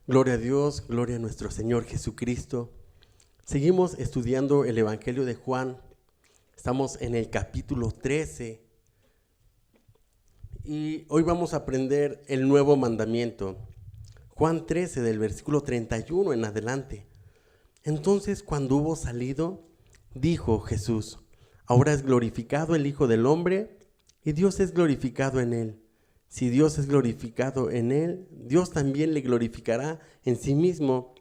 Gloria a Dios, gloria a nuestro Señor Jesucristo. Seguimos estudiando el Evangelio de Juan. Estamos en el capítulo 13 y hoy vamos a aprender el nuevo mandamiento. Juan 13 del versículo 31 en adelante. Entonces, cuando hubo salido, dijo Jesús: ahora es glorificado el Hijo del Hombre y Dios es glorificado en él. Si Dios es glorificado en él, Dios también le glorificará en sí mismo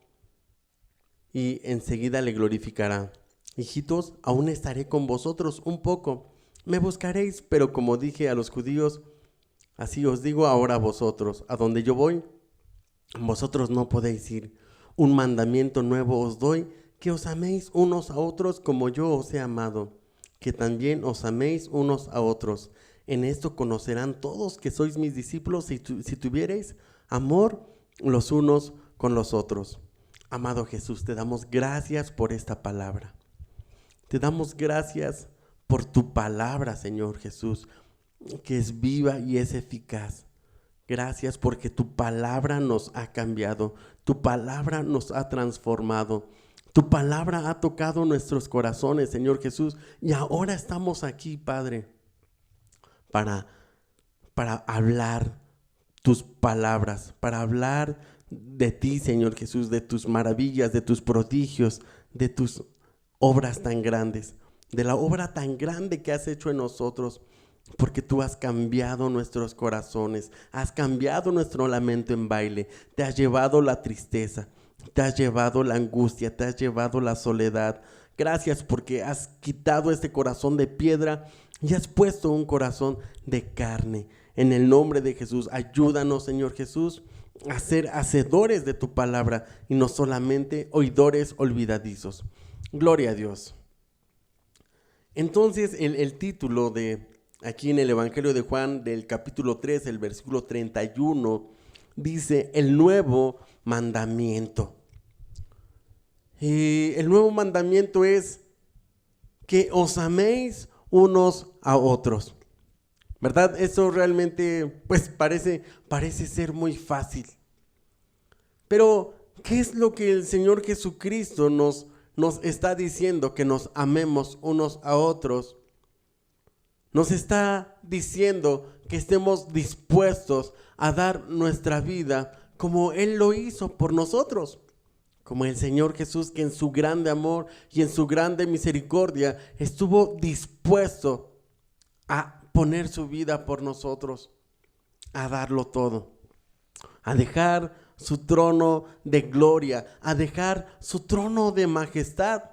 y enseguida le glorificará. Hijitos, aún estaré con vosotros un poco. Me buscaréis, pero como dije a los judíos, así os digo ahora a vosotros: a donde yo voy, vosotros no podéis ir. Un mandamiento nuevo os doy, que os améis unos a otros como yo os he amado, que también os améis unos a otros. En esto conocerán todos que sois mis discípulos si tuviereis amor los unos con los otros. Amado Jesús, te damos gracias por esta palabra. Te damos gracias por tu palabra, Señor Jesús, que es viva y es eficaz. Gracias porque tu palabra nos ha cambiado, tu palabra nos ha transformado, tu palabra ha tocado nuestros corazones, Señor Jesús, y ahora estamos aquí, Padre, para hablar tus palabras, para hablar de ti, Señor Jesús, de tus maravillas, de tus prodigios, de tus obras tan grandes, de la obra tan grande que has hecho en nosotros, porque tú has cambiado nuestros corazones, has cambiado nuestro lamento en baile, te has llevado la tristeza, te has llevado la angustia, te has llevado la soledad. Gracias porque has quitado este corazón de piedra y has puesto un corazón de carne. En el nombre de Jesús, ayúdanos, Señor Jesús, a ser hacedores de tu palabra y no solamente oidores olvidadizos. Gloria a Dios. Entonces, el título de aquí en el Evangelio de Juan, del capítulo 3, el versículo 31, dice: el nuevo mandamiento. Y el nuevo mandamiento es que os améis unos a otros, ¿verdad? Eso realmente pues parece ser muy fácil. Pero ¿qué es lo que el Señor Jesucristo nos está diciendo? Que nos amemos unos a otros. Nos está diciendo que estemos dispuestos a dar nuestra vida como Él lo hizo por nosotros. Como el Señor Jesús, que en su grande amor y en su grande misericordia estuvo dispuesto a poner su vida por nosotros, a darlo todo, a dejar su trono de gloria, a dejar su trono de majestad.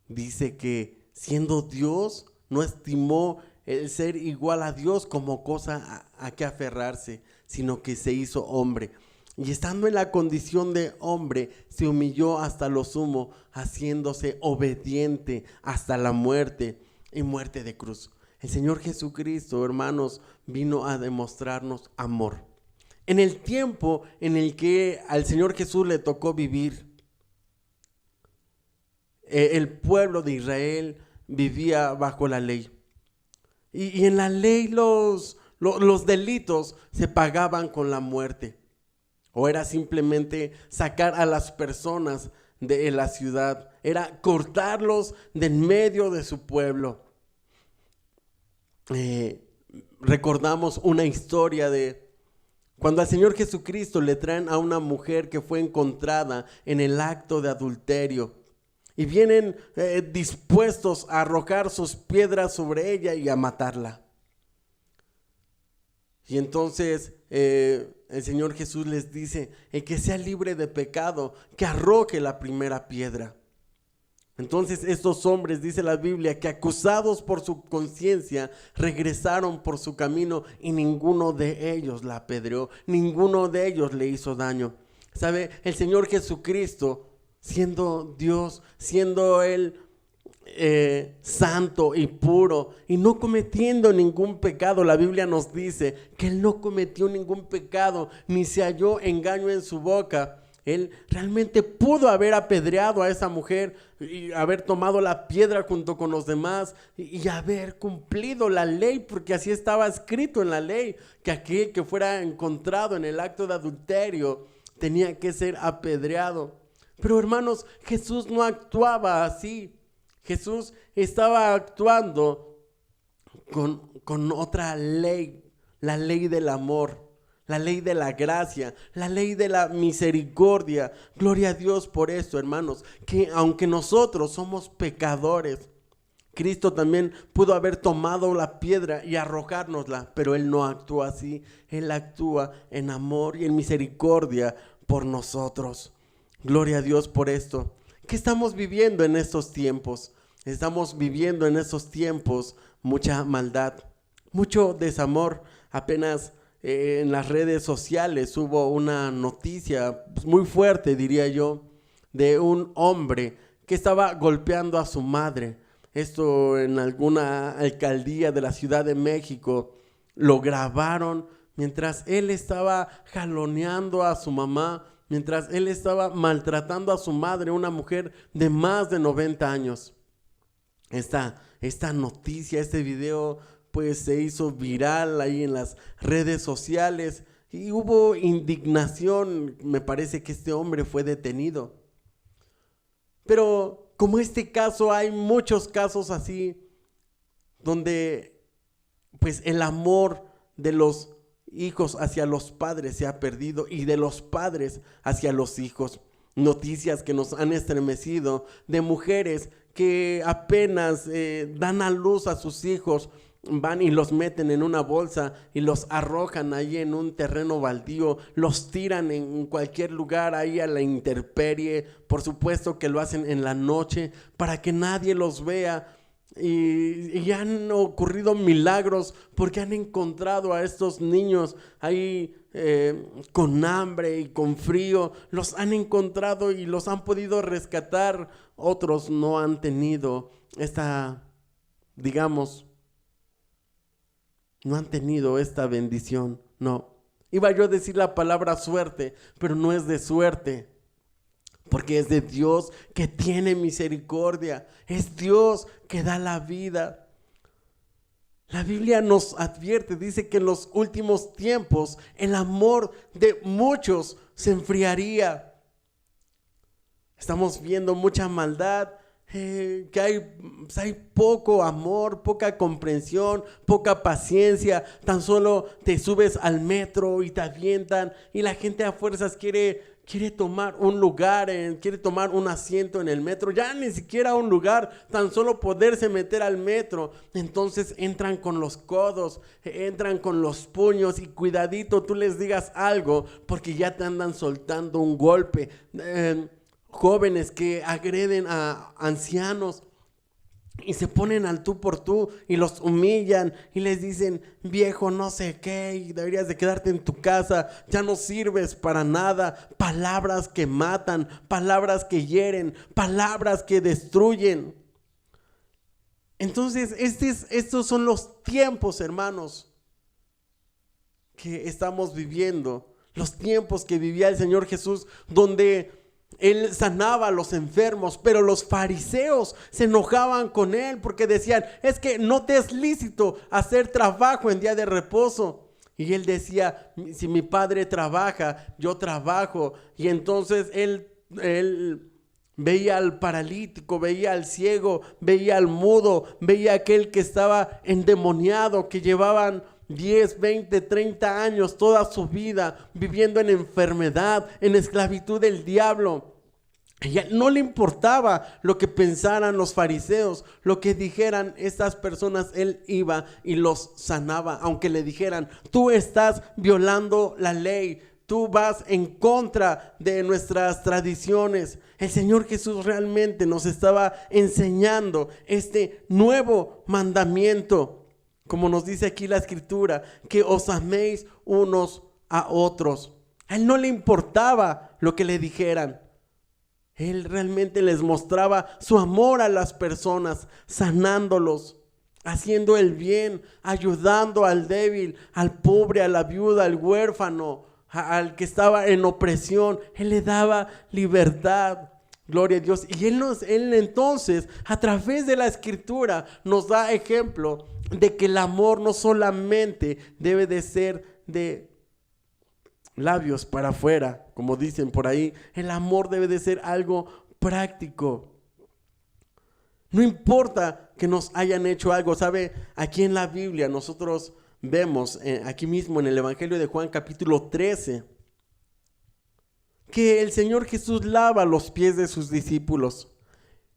Dice que siendo Dios, no estimó el ser igual a Dios como cosa a que aferrarse, sino que se hizo hombre. Y estando en la condición de hombre, se humilló hasta lo sumo, haciéndose obediente hasta la muerte y muerte de cruz. El Señor Jesucristo, hermanos, vino a demostrarnos amor. En el tiempo en el que al Señor Jesús le tocó vivir, el pueblo de Israel vivía bajo la ley. Y en la ley los delitos se pagaban con la muerte. O era simplemente sacar a las personas de la ciudad, era cortarlos de en medio de su pueblo. Recordamos una historia de cuando al Señor Jesucristo le traen a una mujer que fue encontrada en el acto de adulterio y vienen dispuestos a arrojar sus piedras sobre ella y a matarla. Y entonces el Señor Jesús les dice: el que sea libre de pecado, que arroje la primera piedra. Entonces estos hombres, dice la Biblia, que acusados por su conciencia, regresaron por su camino y ninguno de ellos la apedreó, ninguno de ellos le hizo daño. ¿Sabe? El Señor Jesucristo, siendo Dios, siendo Él santo y puro y no cometiendo ningún pecado, la Biblia nos dice que Él no cometió ningún pecado, ni se halló engaño en su boca. Él realmente pudo haber apedreado a esa mujer y haber tomado la piedra junto con los demás y haber cumplido la ley, porque así estaba escrito en la ley, que aquel que fuera encontrado en el acto de adulterio tenía que ser apedreado. Pero hermanos, Jesús no actuaba así. Jesús estaba actuando con otra ley, la ley del amor, la ley de la gracia, la ley de la misericordia. Gloria a Dios por esto, hermanos, que aunque nosotros somos pecadores, Cristo también pudo haber tomado la piedra y arrojárnosla, pero Él no actúa así. Él actúa en amor y en misericordia por nosotros. Gloria a Dios por esto. ¿Qué estamos viviendo en estos tiempos? Estamos viviendo en estos tiempos mucha maldad, mucho desamor. Apenas en las redes sociales hubo una noticia muy fuerte, diría yo, de un hombre que estaba golpeando a su madre. Esto en alguna alcaldía de la Ciudad de México. Lo grabaron mientras él estaba jaloneando a su mamá, mientras él estaba maltratando a su madre, una mujer de más de 90 años. Esta noticia, este video, pues se hizo viral ahí en las redes sociales y hubo indignación. Me parece que este hombre fue detenido. Pero como este caso, hay muchos casos así, donde pues el amor de los hijos hacia los padres se ha perdido y de los padres hacia los hijos. Noticias que nos han estremecido de mujeres que apenas dan a luz a sus hijos, van y los meten en una bolsa y los arrojan ahí en un terreno baldío, los tiran en cualquier lugar ahí a la intemperie. Por supuesto que lo hacen en la noche para que nadie los vea. Y han ocurrido milagros porque han encontrado a estos niños ahí con hambre y con frío. Los han encontrado y los han podido rescatar. Otros no han tenido no han tenido esta bendición. No, iba yo a decir la palabra suerte, pero no es de suerte, porque es de Dios que tiene misericordia. Es Dios que da la vida. La Biblia nos advierte, dice que en los últimos tiempos el amor de muchos se enfriaría. Estamos viendo mucha maldad, que hay poco amor, poca comprensión, poca paciencia. Tan solo te subes al metro y te avientan y la gente a fuerzas quiere tomar un lugar, quiere tomar un asiento en el metro, ya ni siquiera un lugar, tan solo poderse meter al metro. Entonces entran con los codos, entran con los puños y cuidadito tú les digas algo porque ya te andan soltando un golpe. Jóvenes que agreden a ancianos y se ponen al tú por tú y los humillan y les dicen: viejo no sé qué, y deberías de quedarte en tu casa, ya no sirves para nada. Palabras que matan, palabras que hieren, palabras que destruyen. Entonces estos son los tiempos, hermanos, que estamos viviendo, los tiempos que vivía el Señor Jesús, donde Él sanaba a los enfermos, pero los fariseos se enojaban con Él porque decían: es que no te es lícito hacer trabajo en día de reposo. Y Él decía: si mi Padre trabaja, yo trabajo. Y entonces Él veía al paralítico, veía al ciego, veía al mudo, veía a aquel que estaba endemoniado, que llevaban 10, 20, 30 años, toda su vida viviendo en enfermedad, en esclavitud del diablo. Y no le importaba lo que pensaran los fariseos, lo que dijeran estas personas. Él iba y los sanaba, aunque le dijeran: tú estás violando la ley, tú vas en contra de nuestras tradiciones. El Señor Jesús realmente nos estaba enseñando este nuevo mandamiento, como nos dice aquí la Escritura, que os améis unos a otros. A Él no le importaba lo que le dijeran. Él realmente les mostraba su amor a las personas, sanándolos, haciendo el bien, ayudando al débil, al pobre, a la viuda, al huérfano, al que estaba en opresión, Él le daba libertad. Gloria a Dios. Y Él entonces, a través de la Escritura, nos da ejemplo de que el amor no solamente debe de ser de labios para afuera, como dicen por ahí. El amor debe de ser algo práctico. No importa que nos hayan hecho algo. ¿Sabe? Aquí en la Biblia nosotros vemos, aquí mismo en el Evangelio de Juan capítulo 13, que el Señor Jesús lava los pies de sus discípulos.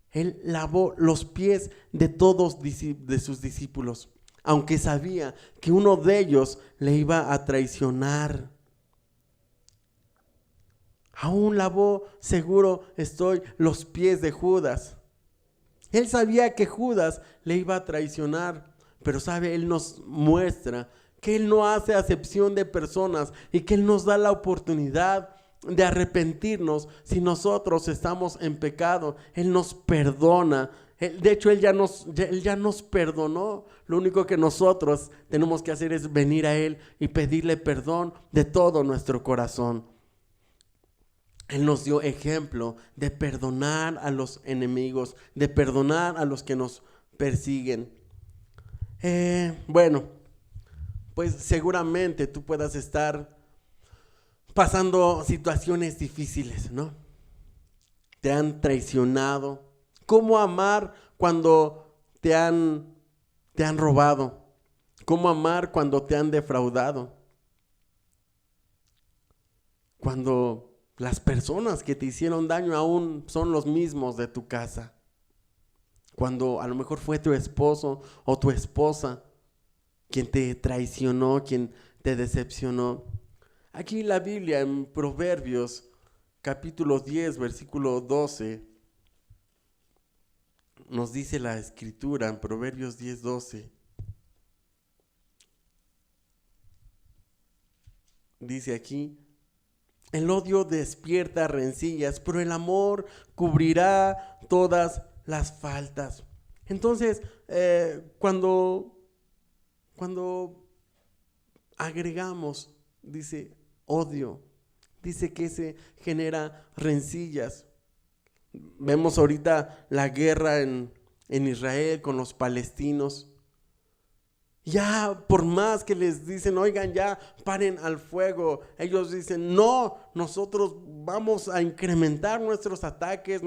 Él lavó los pies de todos de sus discípulos, aunque sabía que uno de ellos le iba a traicionar. Aún lavó, seguro estoy, los pies de Judas. Él sabía que Judas le iba a traicionar, pero sabe, Él nos muestra que Él no hace acepción de personas y que Él nos da la oportunidad de arrepentirnos si nosotros estamos en pecado. Él nos perdona. De hecho, Él ya nos perdonó. Lo único que nosotros tenemos que hacer es venir a Él y pedirle perdón de todo nuestro corazón. Él nos dio ejemplo de perdonar a los enemigos, de perdonar a los que nos persiguen. Bueno, pues seguramente tú puedas estar pasando situaciones difíciles, ¿no? Te han traicionado. ¿Cómo amar cuando te han robado? ¿Cómo amar cuando te han defraudado? Cuando las personas que te hicieron daño aún son los mismos de tu casa. Cuando a lo mejor fue tu esposo o tu esposa quien te traicionó, quien te decepcionó. Aquí la Biblia en Proverbios capítulo 10 versículo 12 nos dice la Escritura en Proverbios 10:12. Dice aquí: el odio despierta rencillas, pero el amor cubrirá todas las faltas. Entonces, cuando agregamos, dice, odio, dice que se genera rencillas. Vemos ahorita la guerra en Israel con los palestinos. Ya por más que les dicen, oigan, ya paren al fuego, ellos dicen, no, nosotros vamos a incrementar nuestros ataques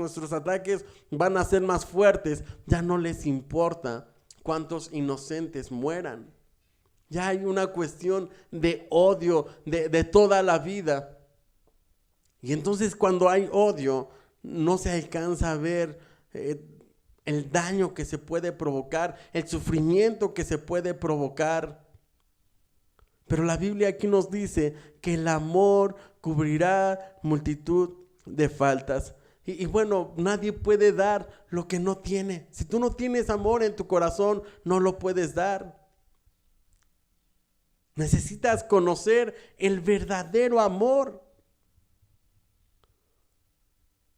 van a ser más fuertes. Ya no les importa cuántos inocentes mueran. Ya hay una cuestión de odio de toda la vida. Y entonces cuando hay odio, no se alcanza a ver el daño que se puede provocar, el sufrimiento que se puede provocar. Pero la Biblia aquí nos dice que el amor cubrirá multitud de faltas. Y bueno, nadie puede dar lo que no tiene. Si tú no tienes amor en tu corazón, no lo puedes dar. Necesitas conocer el verdadero amor.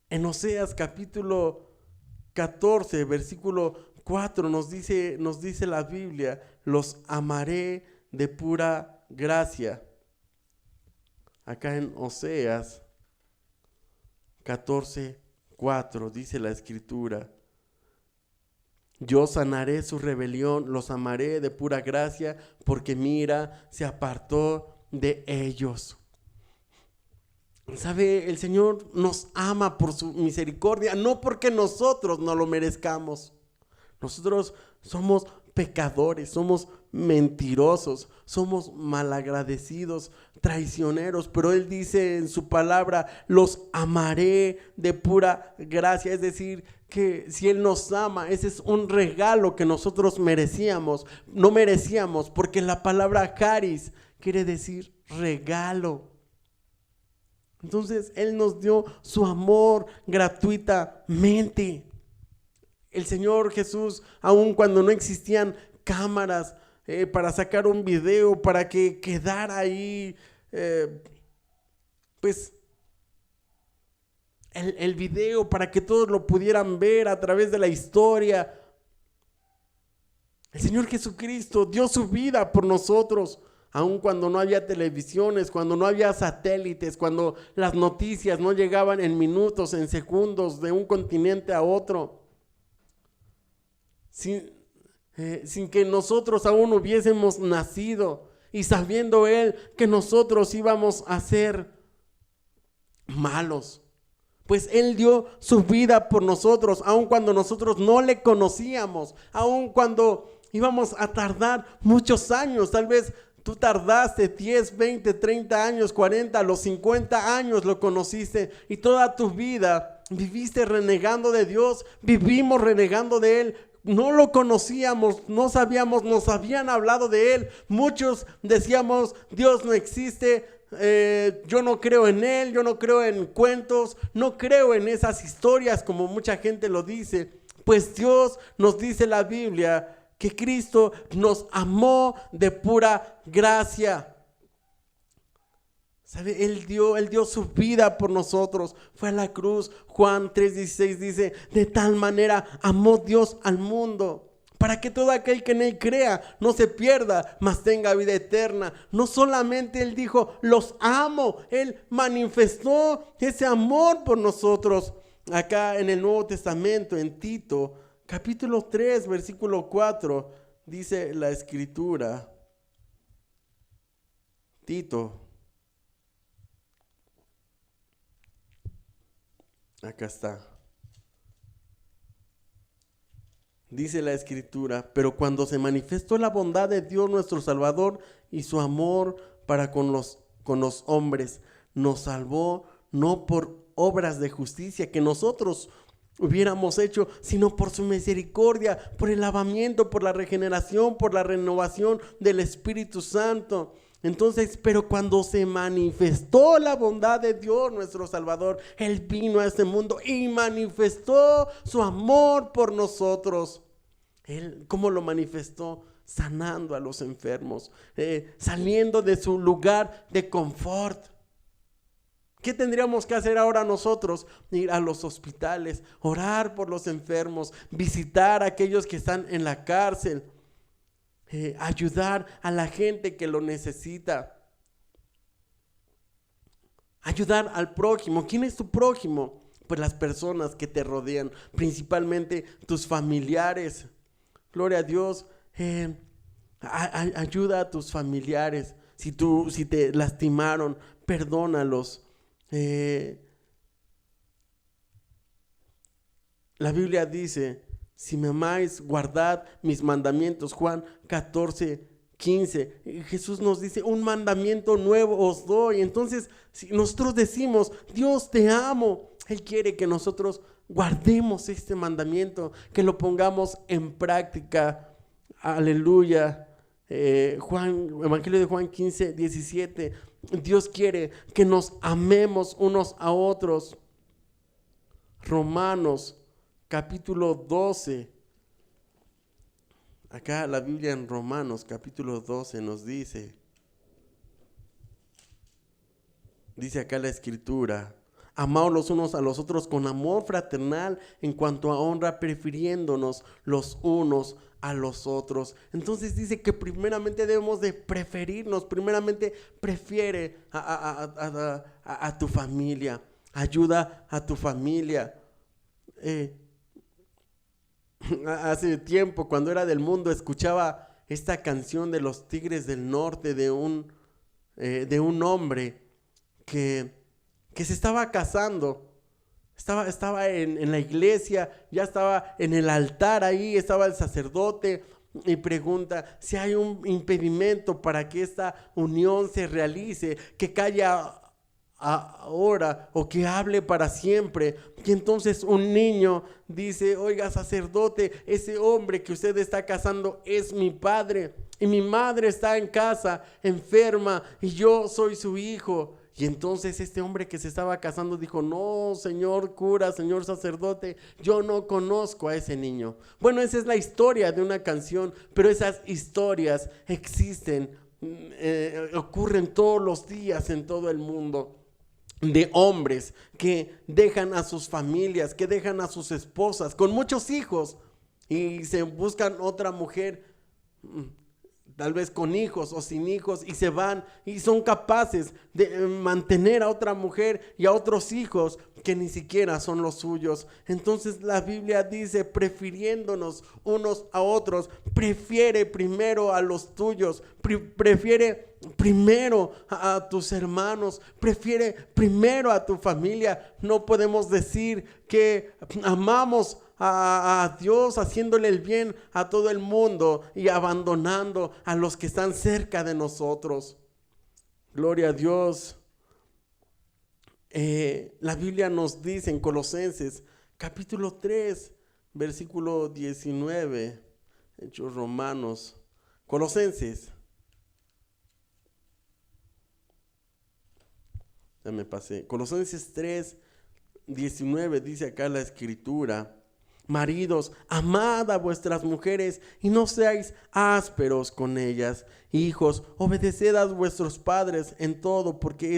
En Oseas capítulo 14, versículo 4 nos dice la Biblia: los amaré de pura gracia. Acá en Oseas 14:4 dice la Escritura: yo sanaré su rebelión, los amaré de pura gracia, porque mi ira se apartó de ellos. ¿Sabe? El Señor nos ama por su misericordia, no porque nosotros no lo merezcamos. Nosotros somos pecadores, somos mentirosos, somos malagradecidos, traicioneros, pero Él dice en su palabra: los amaré de pura gracia. Es decir, que si Él nos ama, ese es un regalo que nosotros no merecíamos, porque la palabra charis quiere decir regalo. Entonces Él nos dio su amor gratuitamente. El Señor Jesús, aun cuando no existían cámaras para sacar un video, para que quedara ahí, pues el video, para que todos lo pudieran ver a través de la historia. El Señor Jesucristo dio su vida por nosotros, aun cuando no había televisiones, cuando no había satélites, cuando las noticias no llegaban en minutos, en segundos, de un continente a otro, sin que nosotros aún hubiésemos nacido, y sabiendo Él que nosotros íbamos a ser malos, pues Él dio su vida por nosotros, aun cuando nosotros no le conocíamos, aun cuando íbamos a tardar muchos años. Tal vez tú tardaste 10, 20, 30 años, 40, los 50 años lo conociste, y toda tu vida viviste renegando de Dios, vivimos renegando de Él. No lo conocíamos, no sabíamos, nos habían hablado de Él. Muchos decíamos, Dios no existe, yo no creo en Él, yo no creo en cuentos, no creo en esas historias como mucha gente lo dice. Pues Dios nos dice la Biblia que Cristo nos amó de pura gracia. ¿Sabe? Él dio su vida por nosotros, fue a la cruz. Juan 3:16 dice, de tal manera amó Dios al mundo, para que todo aquel que en Él crea no se pierda, mas tenga vida eterna. No solamente Él dijo, los amo, Él manifestó ese amor por nosotros. Acá en el Nuevo Testamento, en Tito, capítulo 3, versículo 4, dice la Escritura. Tito. Acá está. Dice la Escritura, pero cuando se manifestó la bondad de Dios nuestro Salvador y su amor para con los hombres, nos salvó no por obras de justicia que nosotros hubiéramos hecho, sino por su misericordia, por el lavamiento, por la regeneración, por la renovación del Espíritu Santo. Entonces, pero cuando se manifestó la bondad de Dios nuestro Salvador, Él vino a este mundo y manifestó su amor por nosotros. Él, ¿cómo lo manifestó? Sanando a los enfermos, saliendo de su lugar de confort. ¿Qué tendríamos que hacer ahora nosotros? Ir a los hospitales, orar por los enfermos, visitar a aquellos que están en la cárcel, ayudar a la gente que lo necesita, ayudar al prójimo. ¿Quién es tu prójimo? Pues las personas que te rodean, principalmente tus familiares. Gloria a Dios. Ayuda a tus familiares. Si te lastimaron, perdónalos. La Biblia dice, si me amáis, guardad mis mandamientos. Juan 14:15. Jesús nos dice, un mandamiento nuevo os doy. Entonces, si nosotros decimos, Dios te amo, Él quiere que nosotros guardemos este mandamiento, que lo pongamos en práctica. Aleluya. Evangelio de Juan 15:17. Dios quiere que nos amemos unos a otros. Romanos capítulo 12. Acá la Biblia en Romanos capítulo 12 nos dice acá la Escritura, amaos los unos a los otros con amor fraternal, en cuanto a honra, prefiriéndonos los unos a los otros. Entonces dice que primeramente debemos de preferirnos. Primeramente prefiere a tu familia, ayuda a tu familia. Hace tiempo, cuando era del mundo, escuchaba esta canción de los Tigres del Norte, de un hombre que se estaba casando. Estaba en la iglesia, ya estaba en el altar ahí, estaba el sacerdote y pregunta si hay un impedimento para que esta unión se realice, que calla ahora o que hable para siempre. Y entonces un niño dice, oiga, sacerdote, ese hombre que usted está casando es mi padre y mi madre está en casa enferma y yo soy su hijo. Y entonces este hombre que se estaba casando dijo, no, señor cura, señor sacerdote, yo no conozco a ese niño. Bueno, esa es la historia de una canción, pero esas historias existen, ocurren todos los días en todo el mundo, de hombres que dejan a sus familias, que dejan a sus esposas con muchos hijos y se buscan otra mujer. tal vez con hijos o sin hijos, y se van y son capaces de mantener a otra mujer y a otros hijos que ni siquiera son los suyos. Entonces la Biblia dice, prefiriéndonos unos a otros, prefiere primero a los tuyos, prefiere primero a tus hermanos, prefiere primero a tu familia. No podemos decir que amamos a Dios haciéndole el bien a todo el mundo y abandonando a los que están cerca de nosotros. Gloria a Dios. La Biblia nos dice en Colosenses capítulo 3 versículo 19, Hechos Romanos, Colosenses, ya me pasé, Colosenses 3, 19 dice acá la escritura: maridos, amad a vuestras mujeres y no seáis ásperos con ellas. Hijos, obedeced a vuestros padres en todo, porque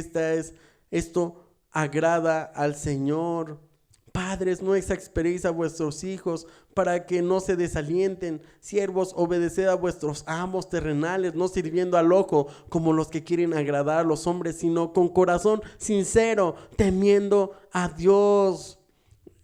esto agrada al Señor. Padres, no exasperéis a vuestros hijos para que no se desalienten. Siervos, obedeced a vuestros amos terrenales, no sirviendo al ojo como los que quieren agradar a los hombres, sino con corazón sincero, temiendo a Dios.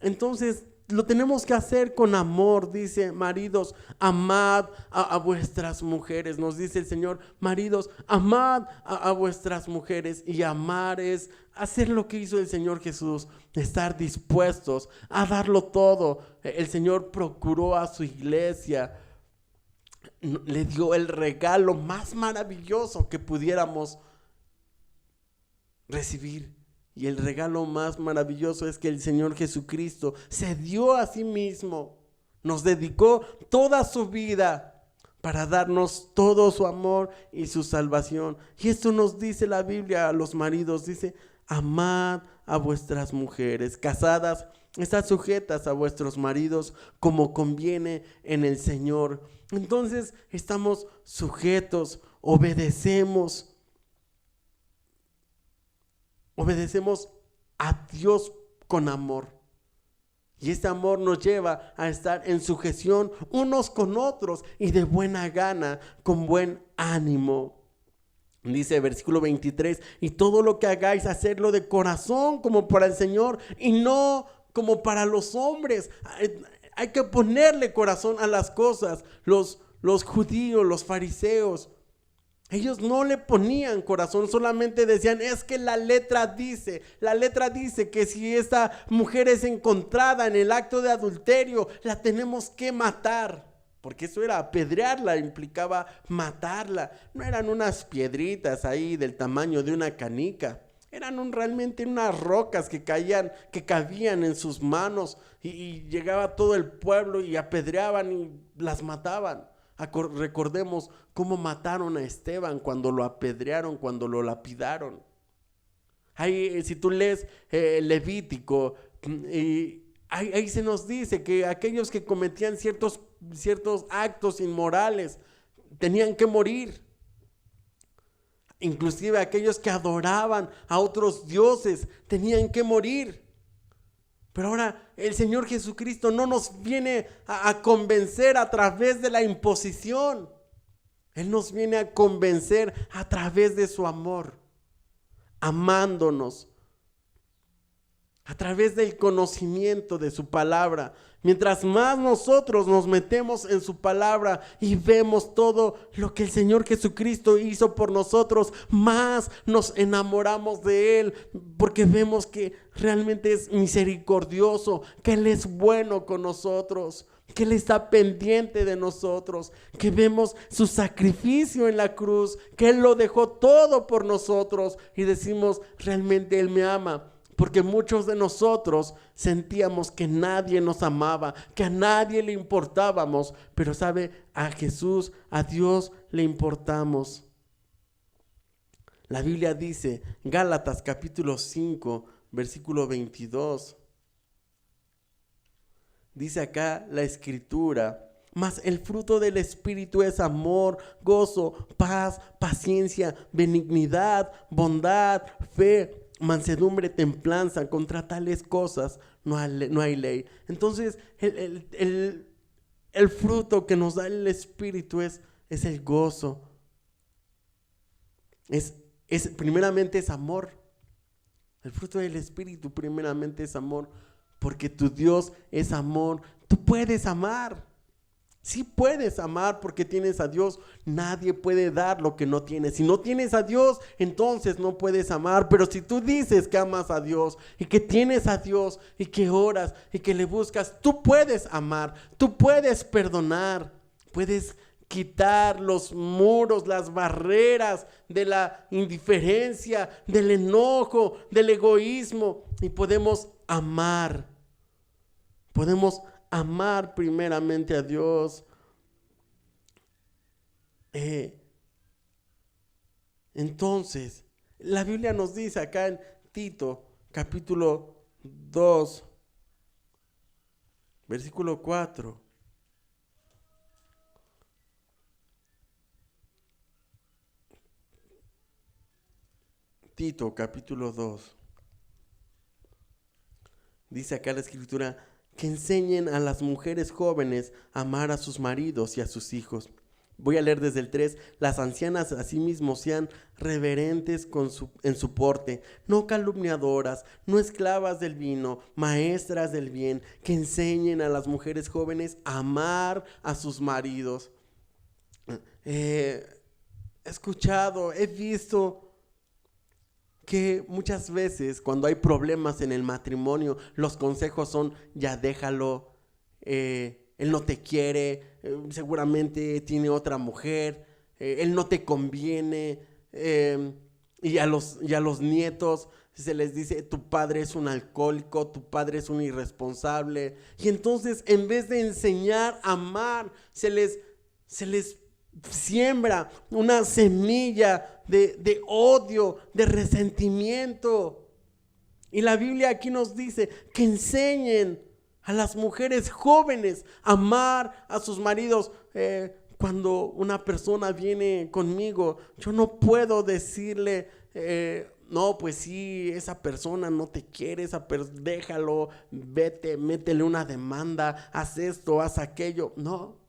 Entonces, lo tenemos que hacer con amor. Dice, maridos, amad a vuestras mujeres. Nos dice el Señor, maridos, amad a vuestras mujeres. Y amar es hacer lo que hizo el Señor Jesús, estar dispuestos a darlo todo. El Señor procuró a su iglesia, le dio el regalo más maravilloso que pudiéramos recibir. Y el regalo más maravilloso es que el Señor Jesucristo se dio a sí mismo, nos dedicó toda su vida para darnos todo su amor y su salvación. Y esto nos dice la Biblia a los maridos, dice, amad a vuestras mujeres, casadas, estad sujetas a vuestros maridos como conviene en el Señor. Entonces estamos sujetos, obedecemos a Dios con amor. Y este amor nos lleva a estar en sujeción unos con otros y de buena gana, con buen ánimo. Dice versículo 23, y todo lo que hagáis, hacerlo de corazón como para el Señor y no como para los hombres. Hay que ponerle corazón a las cosas. Los judíos, los fariseos, ellos no le ponían corazón, solamente decían, es que la letra dice que si esta mujer es encontrada en el acto de adulterio, la tenemos que matar. Porque eso era apedrearla, implicaba matarla. No eran unas piedritas ahí del tamaño de una canica. Eran realmente unas rocas que cabían en sus manos y llegaba todo el pueblo y apedreaban y las mataban. Recordemos cómo mataron a Esteban cuando lo apedrearon, cuando lo lapidaron. Ahí, si tú lees Levítico, ahí se nos dice que aquellos que cometían ciertos actos inmorales tenían que morir. Inclusive aquellos que adoraban a otros dioses tenían que morir. Pero ahora el Señor Jesucristo no nos viene a convencer a través de la imposición. Él nos viene a convencer a través de su amor, amándonos, a través del conocimiento de su palabra. Mientras más nosotros nos metemos en su palabra y vemos todo lo que el Señor Jesucristo hizo por nosotros, más nos enamoramos de Él, porque vemos que realmente es misericordioso, que Él es bueno con nosotros, que Él está pendiente de nosotros, que vemos su sacrificio en la cruz, que Él lo dejó todo por nosotros y decimos, realmente Él me ama. Porque muchos de nosotros sentíamos que nadie nos amaba, que a nadie le importábamos, pero sabe, a Jesús, a Dios le importamos. La Biblia dice, Gálatas capítulo 5, versículo 22, dice acá la escritura, mas el fruto del Espíritu es amor, gozo, paz, paciencia, benignidad, bondad, fe, mansedumbre, templanza. Contra tales cosas no hay ley. Entonces el fruto que nos da el Espíritu es es el gozo, primeramente es amor. El fruto del Espíritu primeramente es amor, porque tu Dios es amor. Tú puedes amar. Sí puedes amar porque tienes a Dios. Nadie puede dar lo que no tienes. Si no tienes a Dios, entonces no puedes amar. Pero si tú dices que amas a Dios y que tienes a Dios y que oras y que le buscas, tú puedes amar, tú puedes perdonar, puedes quitar los muros, las barreras de la indiferencia, del enojo, del egoísmo, y podemos amar. Podemos amar primeramente a Dios. Entonces, la Biblia nos dice acá en Tito, capítulo 2, versículo 4. Tito, capítulo 2. Dice acá la escritura que enseñen a las mujeres jóvenes a amar a sus maridos y a sus hijos. Voy a leer desde el 3. Las ancianas asimismo sean reverentes en su porte, no calumniadoras, no esclavas del vino, maestras del bien, que enseñen a las mujeres jóvenes a amar a sus maridos. He escuchado, he visto que muchas veces cuando hay problemas en el matrimonio, los consejos son: ya déjalo, él no te quiere, seguramente tiene otra mujer, él no te conviene, y a los nietos se les dice: tu padre es un alcohólico, tu padre es un irresponsable. Y entonces, en vez de enseñar a amar, se les siembra una semilla de odio, de resentimiento. Y la Biblia aquí nos dice que enseñen a las mujeres jóvenes a amar a sus maridos. Cuando una persona viene conmigo, yo no puedo decirle: no, pues sí, esa persona no te quiere, déjalo, vete, métele una demanda, haz esto, haz aquello. No.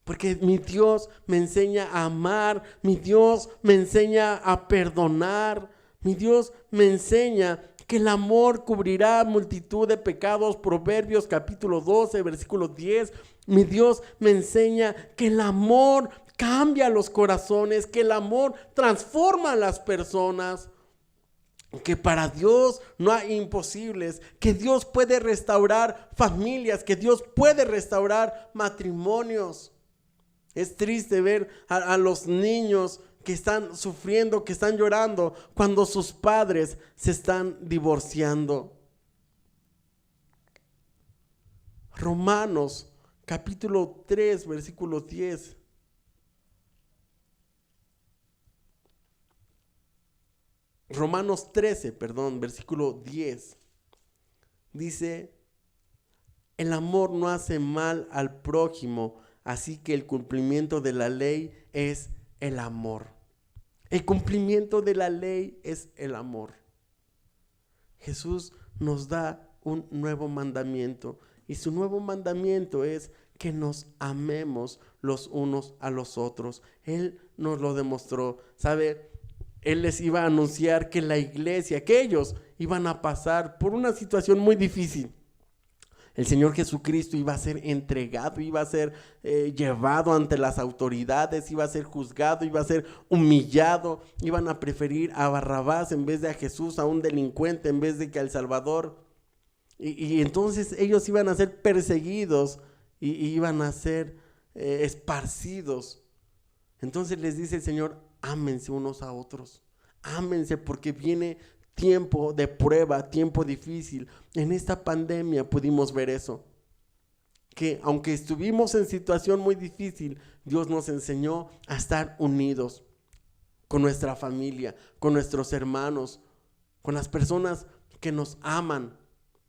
Porque mi Dios me enseña a amar, mi Dios me enseña a perdonar, mi Dios me enseña que el amor cubrirá multitud de pecados. Proverbios capítulo 12, versículo 10. Mi Dios me enseña que el amor cambia los corazones, que el amor transforma a las personas, que para Dios no hay imposibles, que Dios puede restaurar familias, que Dios puede restaurar matrimonios. Es triste ver a los niños que están sufriendo, que están llorando cuando sus padres se están divorciando. Romanos capítulo 3, versículo 10. Romanos 13, versículo 10. Dice: el amor no hace mal al prójimo, así que el cumplimiento de la ley es el amor. El cumplimiento de la ley es el amor. Jesús nos da un nuevo mandamiento, y su nuevo mandamiento es que nos amemos los unos a los otros. Él nos lo demostró. ¿Sabe? Él les iba a anunciar que la iglesia, que ellos iban a pasar por una situación muy difícil. El Señor Jesucristo iba a ser entregado, iba a ser llevado ante las autoridades, iba a ser juzgado, iba a ser humillado. Iban a preferir a Barrabás en vez de a Jesús, a un delincuente en vez de que al Salvador. Y entonces ellos iban a ser perseguidos y iban a ser esparcidos. Entonces les dice el Señor: ámense unos a otros, ámense, porque viene tiempo de prueba, tiempo difícil. En esta pandemia pudimos ver eso, que aunque estuvimos en situación muy difícil, Dios nos enseñó a estar unidos con nuestra familia, con nuestros hermanos, con las personas que nos aman.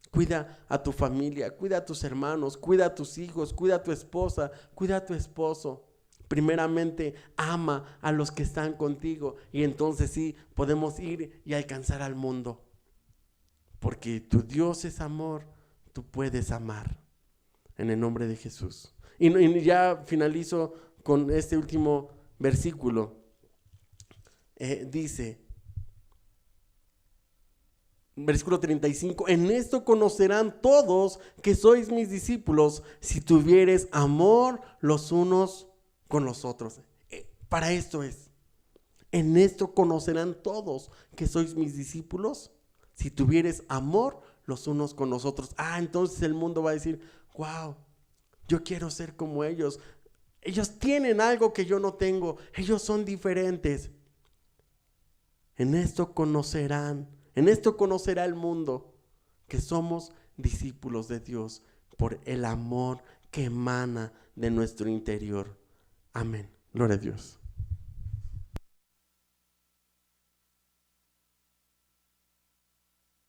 Cuida a tu familia, cuida a tus hermanos, cuida a tus hijos, cuida a tu esposa, cuida a tu esposo. Primeramente, ama a los que están contigo, y entonces sí podemos ir y alcanzar al mundo. Porque tu Dios es amor, tú puedes amar. En el nombre de Jesús. Y ya finalizo con este último versículo. Dice, versículo 35, en esto conocerán todos que sois mis discípulos, si tuviereis amor los unos con los otros. Para esto es. En esto conocerán todos que sois mis discípulos, si tuviereis amor los unos con los otros. Entonces el mundo va a decir, wow, yo quiero ser como ellos. Ellos tienen algo que yo no tengo. Ellos son diferentes. En esto conocerá el mundo que somos discípulos de Dios por el amor que emana de nuestro interior. Amén. Gloria a Dios.